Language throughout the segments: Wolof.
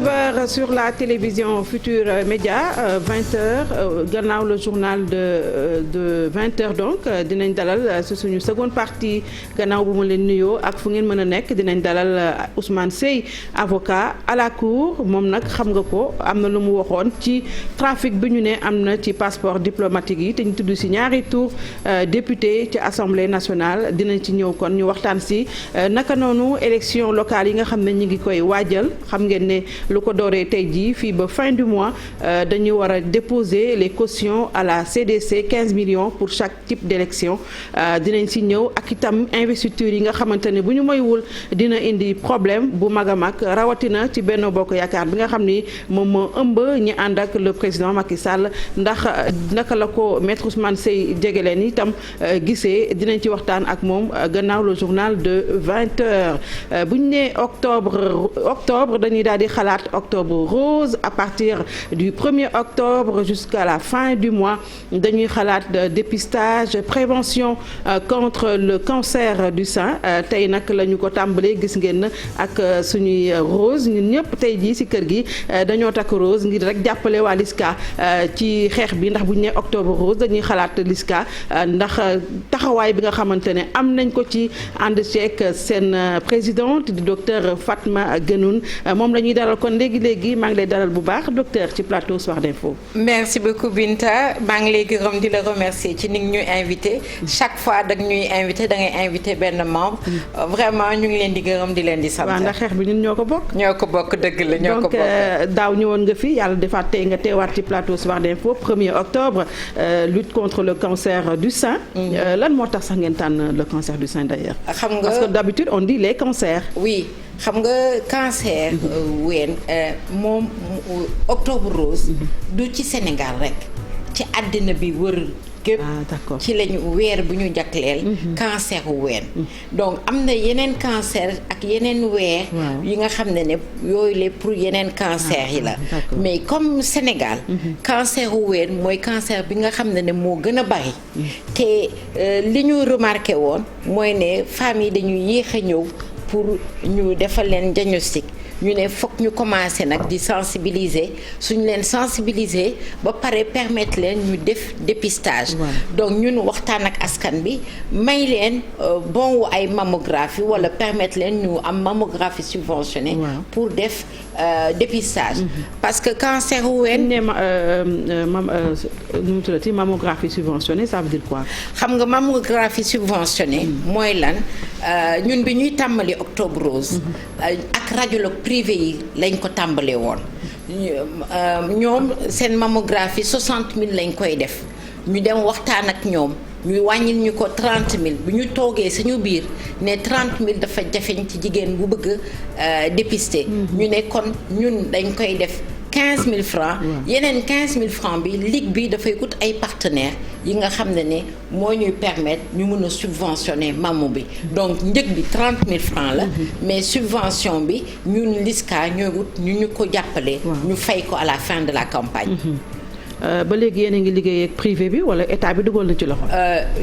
19h sur la télévision Futur Média 20h gannaaw le journal de 20h donc dinañ dalal ci suñu seconde partie gannaaw bu ma leen nuyoo ak fu ngeen mën a nekk dinañ dalal Ousmane Seye avocat à la cour moom nag xam nga ko am na lu mu waxoon ci trafic bi ñu ne am na ci passeport diplomatique yi te ñu tudd ci ñaari tour député ci assemblée nationale dinañ ci ñëw kon ñu waxtaan ci naka noonu élection locale yi nga xam ne ñu ngi koy waajal xam ngeen ne lu ko dooree tey jii fii ba fin du mois dañuy war a déposer les cautions à la CDC 15 millions pour chaque type d'élection dinañ ci ñëw ak itam investiture yi nga xamante ne bu ñu moywul dina indi problème bu mag a mag rawatina ci Benno Bokk Yaakaar bi nga xam ni moom moo ëmb ñi ànd ak le président Macky Sall ndax naka la ko maître Ousmane Seye jege leen itam gisee dinañ ci waxtaan ak moom gannaaw le journal de 20h bu ñu nee octobre dañuy daal di xalaat octobre rose à partir du 1er octobre jusqu'à la fin du mois dañuy xalaat dépistage prévention contre le cancer du sein tey nag la ñu ko tàmbalee gis ngeen ak suñuy rose ñun ñëpp tey jii ci kër gi dañoo takk rose ngir rek jàppale waa LISCA ci xeex bi ndax bu ñu nee octobre rose dañuy xalaat LISCA ndax taxawaay bi nga xamante ne am nañ ko ci ànd ceeg seen présidente di docteur Fatma Guenoune moom la ñuy dalal kon léegi maa ngi lay dalal bu baax docteur ci plateau Soir d'Info. Merci beaucoup Binta maa ngi lay gërëm di la remercier ci ni ñuy invité chaque fois da ñuy invité da ngay invité benn membre vraiment ñu ngi leen di gërëm di leen di sant. waaw ndax xeex bi ñun ñoo ko bokk. ñoo ko bokk dëgg la ñoo ko bokk donc daaw ñëwoon nga fi yàlla defaat tey nga teewaat ci plateau Soir d'Info 1er octobre lutte contre le cancer du sein. lan moo tax sax ngeen tànn le cancer du sein d'ailleurs. xam nga parce que d'habitude on dit les cancers. oui. xam nga cancer ween moom octobre rose du ci Sénégal rek ci àddina bi wër gépp ci lañu weer bu ñu jagleel cancer ween donc am na yeneen cancer ak yeneen weer yi nga xam ne yooyu la pour yeneen cancer yi la mais comme Sénégal cancer ween mooy cancer bi nga xam ne moo gën a bari te li ñu remarqué woon mooy ne femmes yi dañuy yéex a ñëw pour ñu defal leen diagnostic ñu ne foog ñu commencer nag di sensibiliser suñu leen sensibiliser ba pare permettre leen ñu def dépistage donc ñun waxtaan ak askan bi may leen bon wu ay mammographie wala permettre leen ñu am mammographie subventionnée pour def dépistage parce que cancer ween nu mu tuddati mammographie subventionnée ça veut dire quoi xam nga mammographie subventionnée mooy lan ñun bi ñuy tàmbali octobre rose ak radiologue privé yi lañ ko tàmbalee woon ñoom seen mammographie 60 000 lañ koy def ñu dem waxtaan ak ñoom ñu wàññil ñu ko 30 000 bu ñu toogee suñu biir ne 30 000 dafa jafeñ ci jigéen bu bëgg dépister ñu ne kon ñun dañ koy def 15 000 francs yeneen 15 000 francs bi ligue bi dafay ut ay partenaires yi nga xam ne moo ñuy permettre ñu mën a subventionner mammo bi donc njëg bi 30 000 francs la mais subvention bi ñun LISCA ñooy wut ñu ko jàppale ñu fay ko à la fin de la campagne ba léegi yéen a ngi liggéey ak privé bi wala état bi dugal na ci loxo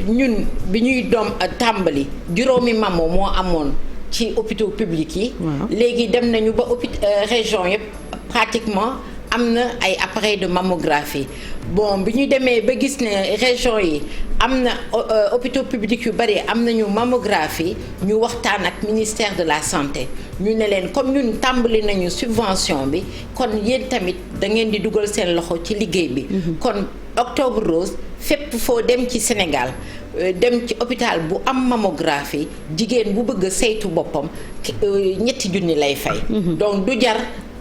ñun bi ñuy doom tàmbali juróomi mammo moo amoon ci hôpitaux publics yi léegi dem nañu ba région yëpp pratiquement am na ay appareils de mammographie bon bi ñu demee ba gis ne région yi am na hôpitaux publics yu bari am nañu mammographie ñu waxtaan ak ministère de la santé ñu ne leen comme ñun tàmbali nañu subvention bi kon yéen tamit da ngeen di dugal seen loxo ci liggéey bi kon octobre rose fépp foo dem ci Sénégal dem ci hôpital bu am mammographie jigéen bu bëgg a saytu boppam ñetti junni lay fay donc du jar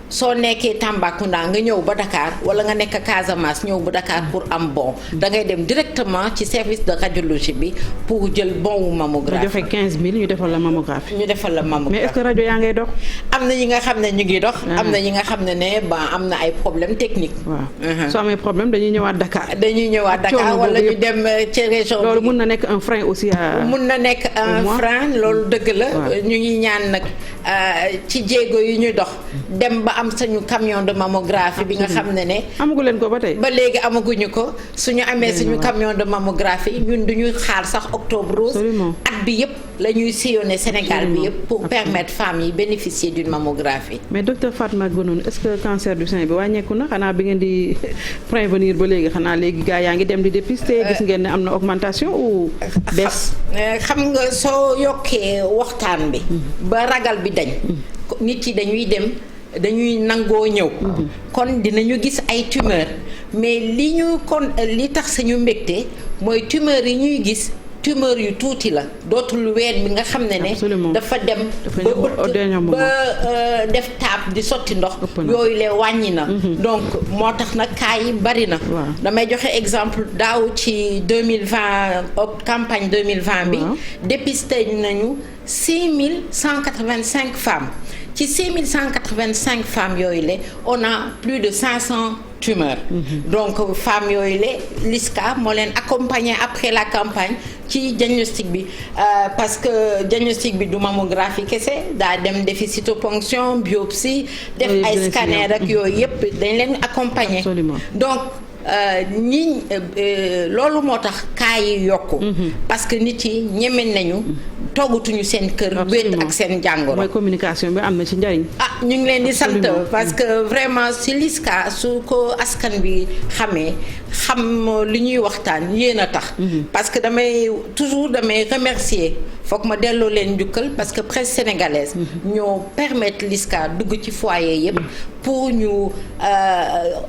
soo nekkee Tambacounda nga ñëw ba Dakar wala nga nekk Casamance ñëw ba Dakar pour am bon da ngay dem directement ci service de radiologie bi pour jël bon wu mammographie. nga joxe 15 000 ñu defal la mammographie. ñu defal la mammographie mais est-ce que rajo yaa ngay dox. am na ñi nga xam ne ñu ngi dox. am na ñi nga xam ne am na ay problème technique. waaw soo amee problème dañuy ñëwaat Dakar. dañuy ñëwaat Dakar wala ñu dem ci région bi. loolu mun na nekk un frein aussi. mun na nekk un frein loolu dëgg la. ñu ngi ñaan nag ci jéego yi ñu dox dem ba am sañu camion de mammographie bi nga xam ne amagu leen ko ba tey. ba léegi amaguñu ko suñu amee suñu camion de mammographie ñun duñuy xaar sax octobre rose. at bi yëpp la ñuy sillonner Sénégal bi yëpp pour permettre femmes yi bénéficier d'une mammographie. mais docteur Fatma Guenoune est-ce que cancer du sein bi wàññeeku na xanaa bi ngeen di prévenir ba léegi xanaa léegi gaa yaa ngi dem di dépister gis ngeen ne am na augmentation ou baisse. xam nga soo yokkee waxtaan bi. ba ragal bi dañ. nit yi dañuy nangoo ñëw. kon dinañu gis ay tumeur mais li tax suñu mbégte mooy tumeur yi ñuy gis. tumeur yu tuuti la dootul ween bi nga xam ne dafa dem ba def taab di sotti ndox yooyu le wàññi na donc moo tax nag cas yi bari na damay joxe exemple daaw ci 2020 campagne 2020 bi dépisté nañu 6185 femmes ci 6185 femmes yooyu le on a plus de 500 tumeurs. Donc femmes yooyu le LISCA moo leen accompagner après la campagne ci diagnostic bi parce que diagnostic bi du mammographie kese daa dem defi cytoponction biopsie def ay scanner ak yooyu yëpp dañ leen accompagner donc loolu moo tax cas yi yokku parce que nit yi ñeme nañu toogatuñu seen kër wéet ak seen jàngoro. mooy communication bi am na ci njariñ. ñu ngi leen di sant parce que vraiment si LISCA su ko askan bi xamee xam li ñuy waxtaan yéen a tax. parce que damay remercier foog ma delloo leen njukkal parce que presse sénégalaise. ñoo permettre LISCA dugg ci foyer yëpp pour ñu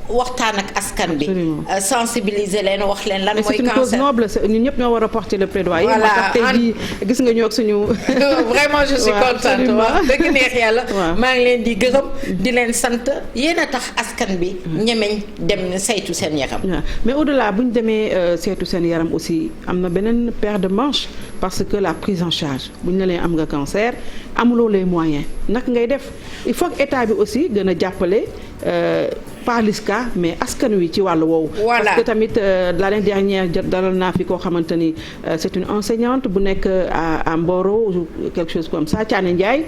waxtaan ak askan bi. sensibiliser leen wax leen lan mooy. cancer c'est une cause noble ñun ñëpp ñoo war a porter le plaidoyer. voilà moo tax tey jii gis nga ñoo ak suñu. vraiment je suis contente waaw dëgg neex yàlla. maa ngi leen di gërëm di leen sant yéen a tax askan bi. ñemeñ dem saytu seen yaram. mais au-delà bu ñu demee saytu seen yaram aussi am na beneen paire de manches parce que la prise en charge bu ñu la leen am nga cancer amuloo les moyens naka ngay def il faut que état bi aussi gën a jàppale. pas LISCA mais askan wi ci wàllu woowu. Voilà. Parce que tamit l'année dernière dalal naa fi koo xamante ni c'est une enseignante bu nekk à Mboro ou quelque chose comme ça Thiané Ndiaye.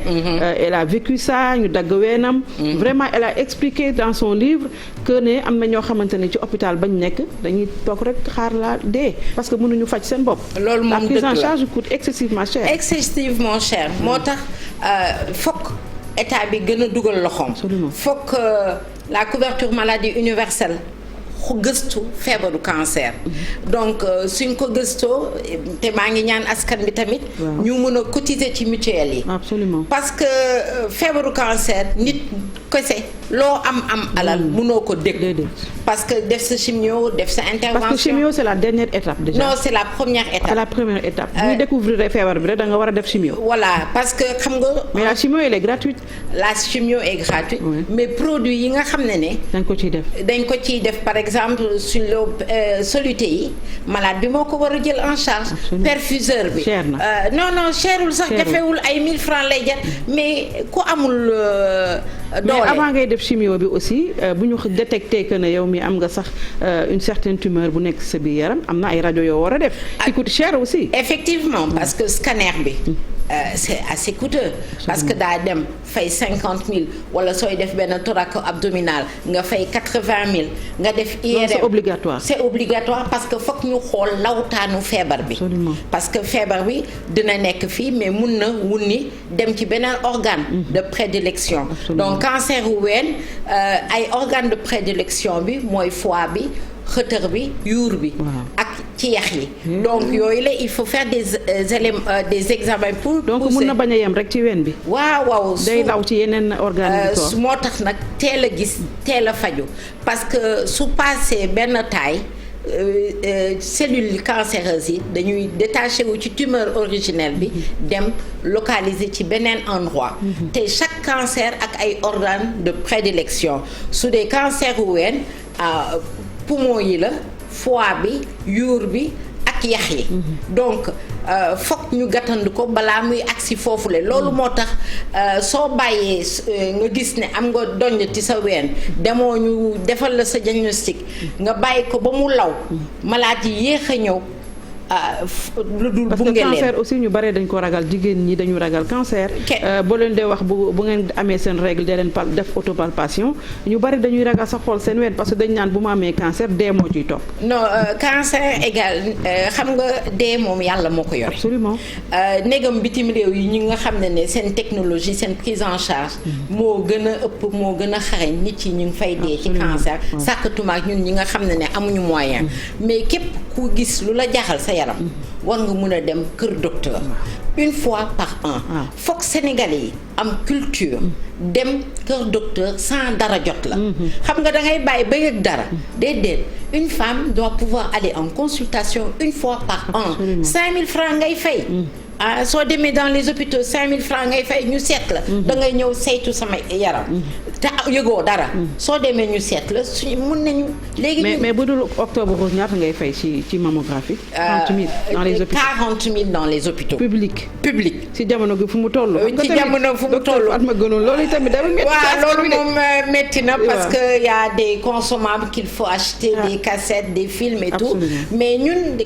Elle a vécu ça ñu dagg weenam. Vraiment elle a expliqué dans son livre que ne am na ñoo xamante ni ci hôpital bañ nekk dañuy toog rek xaar la dee parce que mënuñu faj seen bopp. loolu moom la prise en charge coûte excessivement cher. excessivement cher moo tax fokk état bi gën a dugal loxoom. fokk la couverture maladie universelle gëstu feebaru cancer. donc suñ ko gëstoo te maa ngi ñaan askan bi tamit. ñu mën a cotiser ci mutuelle yi. absolument parce que feebaru cancer nit kese loo am alal mënoo ko dégg. parce que def sa chimio def sa intervention. parce que chimio c'est la dernière étape déjà. non c'est la première étape. c'est la première étape. bu ñu découvrir feebar bi rek da nga war a def chimio. voilà parce que xam nga. mais la chimio elle est gratuite. la chimio est gratuite. Oui. mais produit yi nga xam ne. dañ ko ciy def par exemple sur le soluté yi malade bi moo ko war a jël en charge. perfuseur bi. cher na non cherul sax jafewul ay 1000 francs lay jar mais ku amul. doole mais avant ngay def chimio bi aussi bu ñu détecté que ne yow mi am nga sax une certaine tumeur bu nekk sa biir yaram am na ay rajo yoo war a def. qui coûte cher aussi. effectivement parce que scanner bi. c'est assez coûteux parce que daa dem fay 50 000 wala sooy def benn thoraco abdominal nga fay 80 000 nga def IRM. c'est obligatoire. c'est obligatoire parce que fokk ñu xool lawtaanu feebar bi. Absolument. parce que feebar bi dina nekk fii mais mun na wunni dem ci beneen organe de prédilection. Absolument. donc cancer wu ween ay organe de prédilection bi mooy foie bi xëtër bi yuur bi. ak ci yax yi. donc yooyu la il faut faire des éléments des examens pour. donc mun na bañ a yem rek ci ween bi. waaw day law ci yeneen organes moo tax nag teel a gis teel a faju parce que su passé benn taille cellules cancéreuses yi dañuy détaché wu ci tumeur originelle bi dem localiser ci beneen endroit. te chaque cancer ak ay organes de prédilection su dee cancer wu ween poumon yi la foie bi yuur bi ak yax yi. donc fokk ñu gàttandu ko balaa muy agsi foofule loolu moo tax soo bàyyee nga gis ne am nga doñ ci sa ween demoo ñu defal la sa diagnostic nga bàyyi ko ba mu law malade yi yéex a ñëw lu dul parce bunge que leen. cancer aussi ñu bare dañ ko ragal jigéen ñi dañu ragal cancer. boo leen dee wax bu ngeen amee seen règle dee leen def autopalpation ñu bari dañuy ragal sa xool seen ween parce que dañ naan bu ma amee cancer dee moo ciy topp. non cancer égal xam nga dee moom yàlla moo ko yore. absolument négam bitim réew yi ñi nga xam ne seen technologie seen prise en charge moo gën a ëpp moo gën a xarañ nit yi ñu ngi fay dee ci cancer sàkkatumaak ñun ñi nga xam ne amuñu moyen mais képp ku gis lu la jaaxal sa yaram war nga mun a dem kër docteur une fois par an. foog Sénégalais yi am culture dem kër docteur sans dara jot la. xam nga da ngay bàyyi ba yëg dara. déedéet une femme doit pouvoir aller en consultation une fois par an. 5000 francs ngay fay. soo demee dans les hôpitaux 5000 francs ngay fay ñu seet la. da ngay ñëw saytu sama yaram. te yëgoo dara. soo demee ñu seet la suñu mun nañu. léegi mais bu dul octobre rose ñaata ngay fay ci mammographie. 30 000 dans les hôpitaux 40 000 dans les hôpitaux. public. ci jamono gi fu mu toll. ci jamono fu mu toll at ma gënoon loolu itamit dara métti. waaw loolu moom métti na parce que y a des consommables qu'il faut acheter. des cassettes des films et tout. mais ñun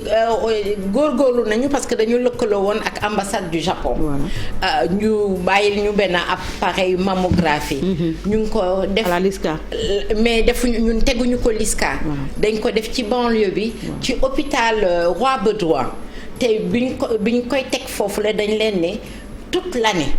góorgóorlu nañu parce que dañu lëkkaloo woon ak ambassade du Japon. ñu bàyyi ñu benn appareil mammographie. ñu ngi ko def à la LISCA. mais defuñu ñun teguñu ko LISCA. dañ ko def ci banlieue bi. ci hôpital Roi Baudouin. te bi ñu koy teg foofu la dañ leen ne toute l'année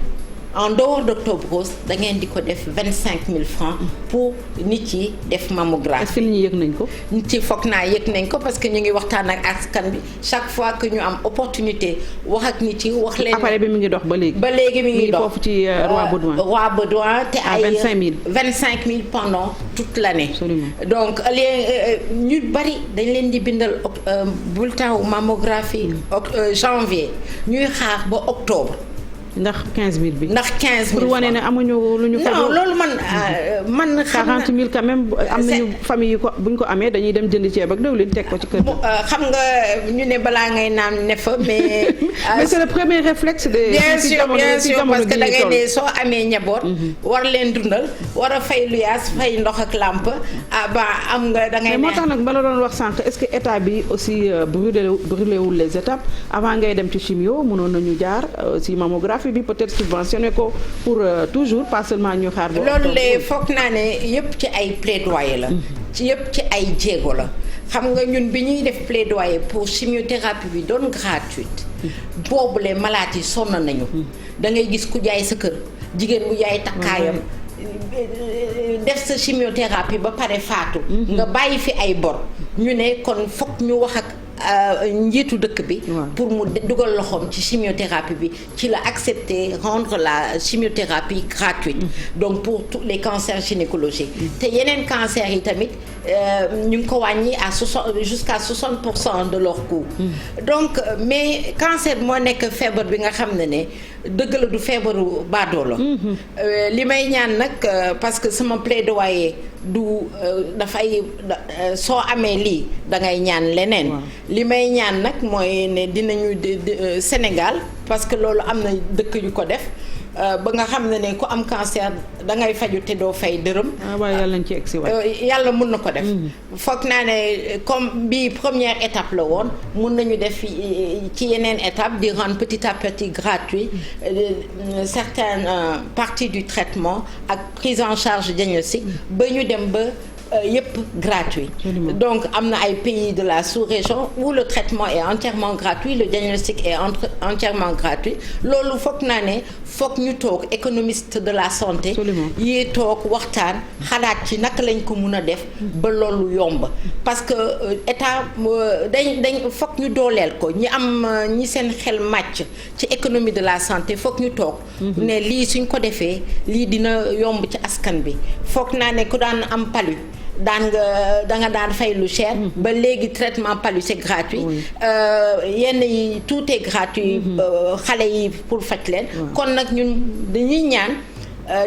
en dehors d'Octobre Rose da ngeen di ko def 25 000 francs pour nit yi def mammographie. est-ce que nit ñi yëg nañ ko. nit yi foog naa yëg nañ ko parce que ñu ngi waxtaan ak askan bi chaque fois que ñu am opportunité wax ak nit yi wax leen. appareil bi mi ngi dox ba léegi. ba léegi mi ngi dox foofu ci Roi Baudouin. Roi Baudouin te ay 25 000 pendant toute l'année. Absolument. donc ñu bari dañ leen di bindal bulletin wu mammographie janvier ñuy xaar ba octobre. ndax 15000 bi. ndax 15000 pour wane ne amuñu lu ñu. non loolu man xam na 40000 quand même am nañu famille yi ko buñ ko amee dañuy dem jënd ceeb ak diwlin teg ko ci kër gi. xam nga ñu ne balaa ngay naan ne fa mais. mais c'est le premier réflexe de. bien sûr parce que da ngay ne soo amee njaboot. war leen dundal war a fay luyaas fay ndox ak làmp am nga da ngay. mais moo tax nag ba la doon wax sànq est-ce que état bi aussi brûlé wul les étapes avant ngay dem ci chimio mënoon nañu jaar si mammographie bi peut-être subventionné ko pour toujours pas seulement ñu xaar. loolu de foog naa ne yëpp ci ay plaidoyer la. ci yëpp ci ay jéego la. xam nga ñun bi ñuy def plaidoyer pour chimiothérapie bi doon gratuite. boobule malade yi sonn nañu. da ngay gis ku jaay sa kër jigéen bu jaay takkaayam. def sa chimiothérapie ba pare faatu. nga bàyyi fi ay bor. ñu ne kon foog ñu wax ak. njiitu dëkk bi pour mu dugal loxoom ci chimiothérapie bi ci la accepter rendre la chimiothérapie gratuite donc pour tous les cancers gynécologiques te yeneen cancer yi tamit ñu ngi ko wàññi à jusqu'à 60% de leur coût donc mais cancer moo nekk feebar bi nga xam ne dëgg la du feebaru baadoola li may ñaan nag parce que sama plaidoyer du dafay soo amee lii da ngay ñaan leneen li may ñaan nag mooy ne dinañu Sénégal parce que loolu am na dëkk yu ko def ba nga xam ne ku am cancer da ngay faju te doo fay dërëm. waaye yàlla nañ ci egsi waay. yàlla mun na ko def. foog naa ne comme bii première étape la woon mun nañu def ci yeneen étape di rendre petit à petit gratuit certaines parties du traitement ak prise en charge diagnostic ba ñu dem ba. yëpp gratuit. Donc am na ay pays de la sous-région où le traitement est entièrement gratuit le diagnostic est entièrement gratuit loolu foog naa ne foog ñu toog économiste de la santé yi toog waxtaan xalaat ci naka lañ ko mun a def ba loolu yomb parce que état dañ foog ñu dooleel ko ñi am ñi seen xel màcc ci économie de la santé foog ñu toog ne lii suñ ko defee lii dina yomb ci askan bi foog naa ne ku daan am palu da nga daan fay lu cher. ba léegi traitement palu c'est gratuit. yenn yi tout est gratuit. xale yi pour faj leen. kon nag ñun dañuy ñaan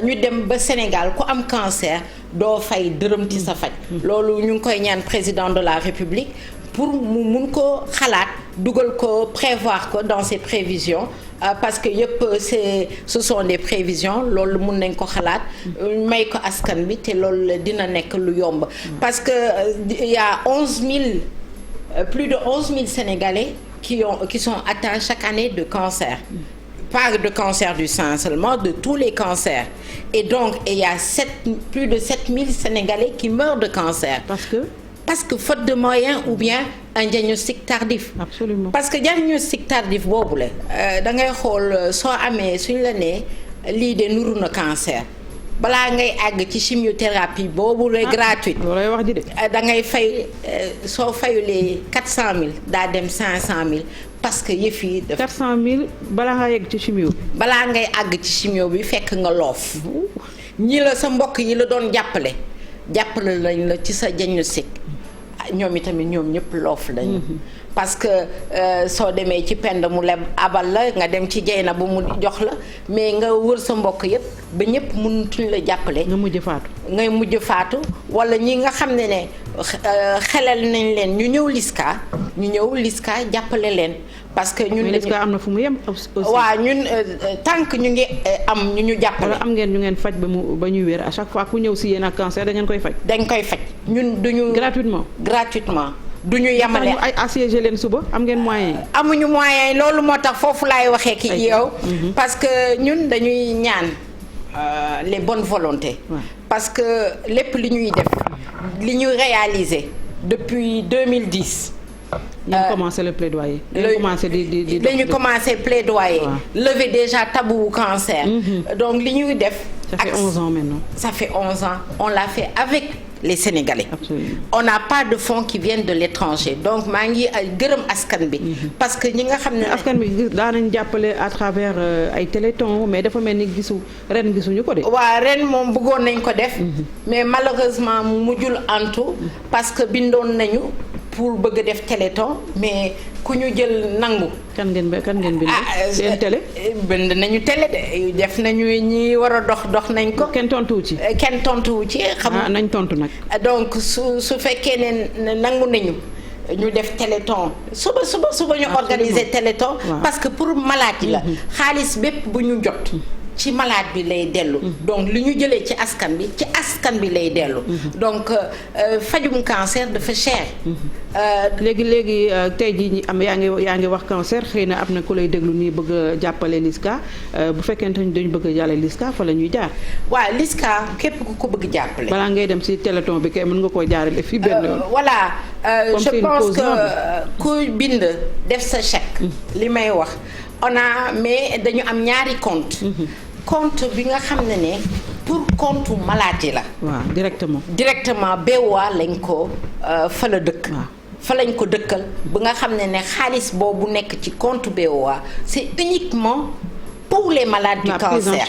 ñu dem ba Sénégal ku am cancer doo fay dërëm ci sa faj. loolu ñu ngi koy ñaan président de la République pour mu mun ko xalaat dugal ko prévoir ko dans ses prévisions. Parce que yëpp ce sont des prévisions loolu mun nañ ko xalaat may ko askan bi te loolu dina nekk lu yomb parce que il y a plus de 11 000 Sénégalais qui sont atteints chaque année de cancer. Pas de cancer du sein seulement, de tous les cancers. Et donc, il y a plus de 7000 Sénégalais qui meurent de cancer. Parce que faute de moyens ou bien un diagnostic tardif. Absolument. Parce que diagnostic tardif boobu la da ngay xool soo amee suñ la nee lii de nuru na cancer balaa ngay àgg ci chimiothérapie boobu la gratuite. loolay wax ji de. da ngay fay soo fayulee 400000 daa dem 500000 parce que yëf yi. 400000 balaa nga yegg ci chimio. balaa ngay àgg ci chimio bi fekk nga loof. ñi la sa mbokk yi la doon jàppale lañ la ci sa diagnostic. ñoom itamit ñoom ñëpp loof lañu. parce que soo demee ci pend mu leb abal la nga dem ci jey na bu mu jox la mais nga wër sa mbokk yëpp ba ñëpp mënutuñ la jàppale. ngay mujj faatu wala ñi nga xam ne xelal nañ leen ñu ñëw LISCA jàppale leen. parce que ñun LISCA am na fu mu yem aussi. waaw ñun tant que ñu ngi am ñu jàppale. am ngeen ñu ngeen faj ba ñuy wér à chaque fois ku ñëw si yéen ak cancer da ngeen koy faj. dañ koy faj ñun duñu. gratuitement. du ñu yemale ay assiégé leen suba am ngeen moyens yi. amuñu moyens yi loolu moo tax foofu laay waxee ki yow. parce que ñun dañuy ñaan les bonnes volontés. parce que lépp li ñuy def li ñuy réaliser depuis 2010. ñu commencé le plaidoyer. dañu commencé plaidoyer. lever déjà tabou cancer. donc li ñuy def. ça fait 11 ans maintenant. ça fait 11 ans on l'a fait avec les Sénégalais. Absolument. On n'a pas de fonds qui viennent de l'étranger donc maa ngi gërëm askan bi. parce que ñi nga xam ne. askan bi daanañ jàppale à travers ay téléthon mais dafa mel ni ren gisuñu ko de. waaw ren moom bëggoon nañ ko def. mais malheureusement mu mujjul antu parce que bindoon nañu pour bëgg def téléthon mais ku ñu jël nangu. kan ngeen bind. seen télé. bind nañu télé de def nañu ñi war a dox nañ ko. kenn tontuwu ci. kenn tontuwu ci. nañ tontu nag. donc su fekkee ne nangu nañu ñu def téléthon suba ñu organiser téléthon. parce que pour malade yi la. xaalis bépp bu ñu jot. ci malade bi lay dellu. donc li ñu jëlee ci askan bi lay dellu. donc fajum cancer dafa cher. léegi tey jii yaa ngi wax cancer xëy na am na ku lay déglu nii bëgg a jàppale LISCA bu fekkente ni dañu bëgg a jàllale LISCA fa la ñuy jaar. waaw LISCA képp ku ko bëgg jàppale. balaa ngay dem ci téléthon bi kay mën nga koo jaarale fii benn yoon. voilà je pense que ku bind def sa chèque. li may wax mais dañu am ñaari compte bi nga xam ne pour compte maladie la. waaw directement BOA lañ ko fa la dëkk. fa lañ ko dëkkal ba nga xam ne xaalis boobu nekk ci compte BOA c'est uniquement pour les malades du cancer.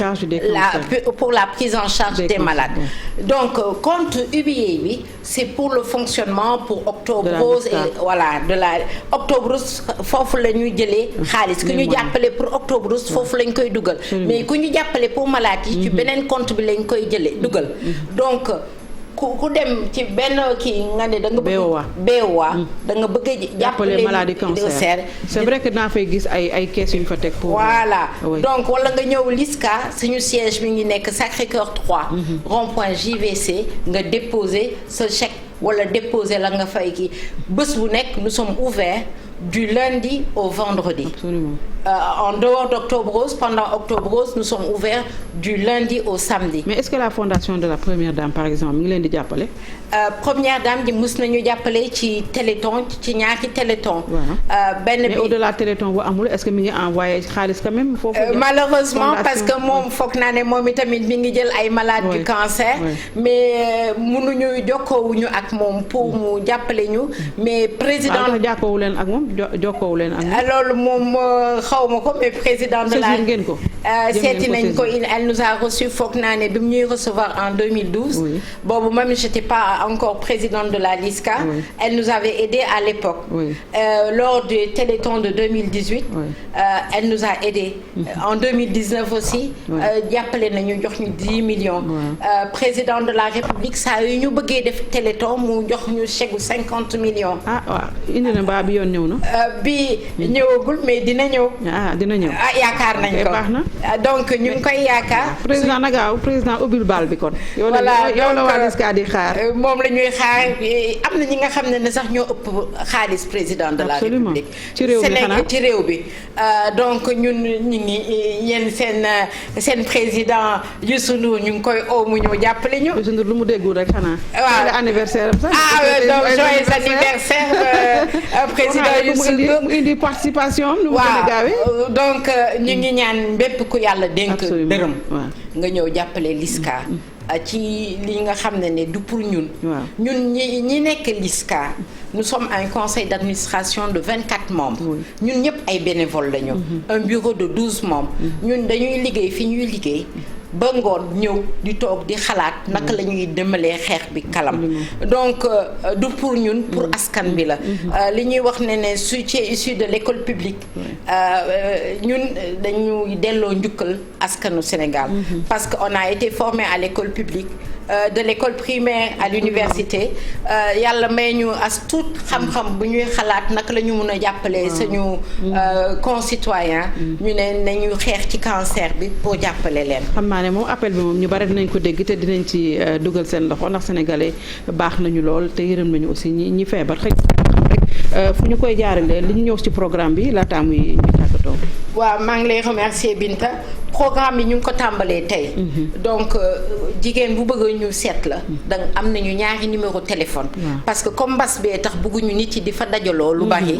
Pour la prise en charge des malades. Donc compte UBA bi c'est pour le fonctionnement pour Octobre Rose et voilà de la Octobre Rose foofu la ñuy jëlee xaalis ku ñu jàppale pour Octobre Rose foofu lañ koy dugal mais ku ñu jàppale pour malades yi ci beneen compte bi lañ koy jëlee dugal donc ku dem ci benn kii nga ne da nga bëgg BOA da nga bëgg jàppale maladie cancer c'est vrai que naa fay gis ay kees yu ñu fa teg pour voilà donc wala nga ñëw LISCA suñu siège mi ngi nekk Sacré-Cœur 3 rond-point JVC nga déposer ce chèque wala déposer la nga fay kii bés bu nekk nous sommes ouverts du lundi au vendredi. Absolument. En dehors d'Octobre Rose, pendant Octobre Rose, nous sommes ouverts du lundi au samedi. Mais est-ce que la fondation de la Première Dame, par exemple, mi ngi leen di jàppale? Première Dame di mus nañu jàppale ci téléthon ci ñaari téléthon. benn bi mais au-delà téléthon bu amul est-ce que mi ngi envoyé xaalis quand même foofu. Malheureusement parce que moom foog naa ne moom itamit mi ngi jël ay malades du cancer. mais mënuñu jokkoowuñu ak moom pour mu jàppale ñu. mais président jàkkoowu leen ak moom jokkoowu leen ak moom. loolu moom xaw ma ko mais président de la. ngeen ko. seeti nañ ko elle nous a reçu foog naa ne bi mu ñuy recevoir en 2012. boobu même j'étais pas encore présidente de la LISCA. Elle nous avait aidé à l'époque. Lors du Téléthon de 2018. Elle nous a aidé. En 2019 aussi. jàppale nañu jox ñu 10 millions. Président de la République saa yu ñu bëggee def Téléthon mu jox ñu chèque 50 millions. waaw indi na mbaa bi yoon ñëw na. bi ñëwagul mais dina ñëw. dina ñëw. yaakaar nañ ko baax na donc ñu ngi koy yaakaar. président na gaaw président ubbil baal bi kon. yow la waa LISCA di xaar. moom la ñuy xaar am na ñi nga xam ne sax ñoo ëpp xaalis président de la République. ci réew mi xanaa ci réew bi donc ñun ñu ngi yéen seen président Youssou Ndour ñu ngi koy oo mu ñëw jàppale ñu. Youssou Ndour lu mu déggul rek xanaa. waaw anniversaire am sax. donc joyeux anniversaire président Youssou Ndour mu indi participation am. waaw donc ñu ngi ñaan bépp ku yàlla dénk dërëm. nga ñëw jàppale LISCA. ci li nga xam ne du pour ñun. ñun ñi nekk LISCA. nous sommes un conseil d'administration de 24 membres. ñun ñëpp ay bénévoles lañu. un bureau de 12 membres. ñun dañuy liggéey fi ñuy liggéey. ba ngoon ñëw di toog di xalaat naka la ñuy demalee xeex bi kalam. donc du pour ñun pour askan bi la. li ñuy wax ne su ci issu de l'école publique. ñun dañuy delloo njukkal askanu Sénégal. parce que on a été formé à l'école publique. De l'école primaire à l'université yàlla may ñu as tuut xam-xam bu ñuy xalaat naka la ñu mun a jàppale suñu concitoyens ñu ne nañu xeex ci cancer bi pour jàppale leen. xam naa ne moom appel bi moom ñu bari dinañ ko dégg te dinañ ci dugal seen loxo ndax sénégalais baax nañu lool te yërëm nañu aussi ñi feebar xëy rek fu ñu koy jaarale li ñu ñëw ci programme bi laataa muy ñu tàggatoo. waaw maa ngi lay remercier Binta programme bi ñu ngi ko tàmbalee tey. donc jigéen bu bëgg ñu seet la. donc am nañu ñaari numéro téléphone. parce que comme mbas bee tax bëgguñu nit yi di fa dajaloo lu bari.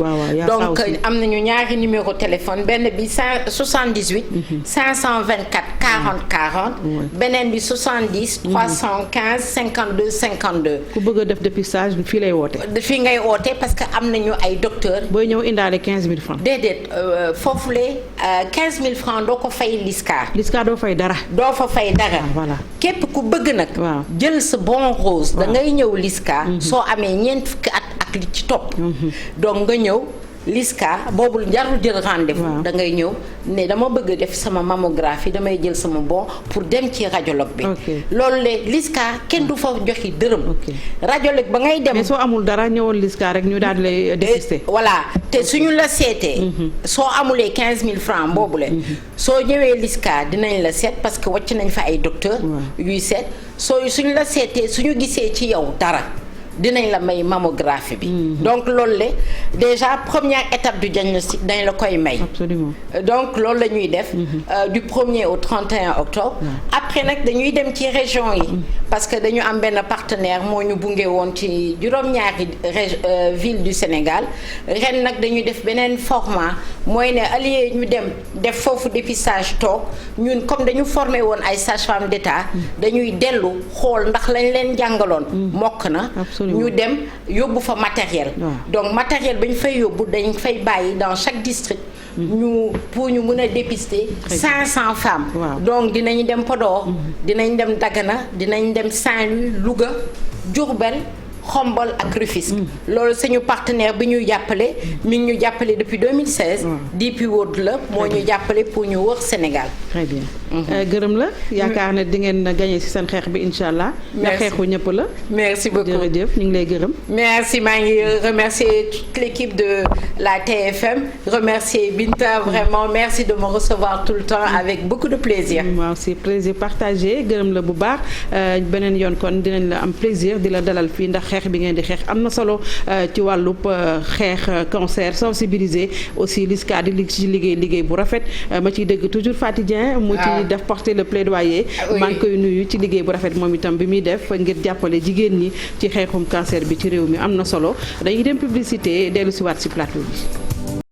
donc am nañu ñaari numéro téléphone benn bi 78. 524 40 40. beneen bi 70 315 52 52. ku bëgg a def dépistage fii lay woote. fii ngay woote parce que am nañu ay docteurs. booy ñëw indaale 15000 francs. déedéet foofulee 15000 francs doo ko fay LISCA doo fay dara. doo fa fay dara. voilà képp ku bëgg nag. jël sa bon rose. da ngay ñëw LISCA. soo amee ñeent fukki at ak li ci topp. donc nga ñëw LISCA boobu jarul jël rendez-vous. da ngay ñëw ne dama bëgg def sama mammographie damay jël sama bon pour dem ci radiologue bi. loolu le LISCA kenn du fa joxi dërëm. radiologue ba ngay dem. mais soo amul dara ñëwoon LISCA rek ñu daal di lay dépister. voilà te suñu la seetee. soo amulee 15000 francs boobule. soo ñëwee LISCA dinañ la seet parce que wàcc nañ fa ay docteurs. yuy seet suñu la seetee suñu gisee ci yow dara. dinañ la may mammographie bi. donc loolu le déjà première étape du diagnostic dañ la koy may. Absolument. donc loolu la ñuy def. du 1er au 31 octobre. après nag dañuy dem ci région yi. parce que dañu am benn partenaire moo ñu bunge woon ci juróom-ñaari ville du Sénégal ren nag dañuy def beneen format mooy ne allié ñu dem def foofu dépistage toog ñun comme dañu formé woon ay sages-femmes d'État dañuy dellu xool ndax lañ leen jàngaloon mokk na. ñu dem yóbbu fa matériel. donc matériel ba ñu fay yóbbu dañ fay bàyyi dans chaque district. pour ñu mën a dépister 500 femmes. donc dinañ dem Podor. dinañ dem Dagana dinañ dem Saint-Louis Louga Diourbel Xombol ak Rufisque. loolu suñu partenaire bi ñuy jàppale mi ngi ñu jàppale depuis 2016. DP World la moo ñu jàppale pour ñu wër Sénégal. très bien. gërëm la yaakaar ne di ngeen gagné ci seen xeex bi incha allah. merci xeexu ñëpp la. merci beaucoup jërëjëf ñu ngi lay gërëm. merci maa ngi remercier toute l'équipe de la TFM remercier Binta vraiment merci de me recevoir tout le temps avec beaucoup de plaisir. waaw c'est plaisir partagé gërëm la bu baax beneen yoon kon dinañ la am plaisir di la dalal fii ndax xeex bi ngeen di xeex am na solo ci wàllub xeex cancer sensibiliser aussi LISCA di ci liggéey bu rafet ma ciy dégg toujours Faty Dieng mu ci def porter le plaidoyer. maa ngi koy nuyu ci liggéey bu rafet moom itam bi muy def ngir jàppale jigéen ñi ci xeexum cancer bi ci réew mi am na solo dañuy dem publicité dellu si waat si plateau bi.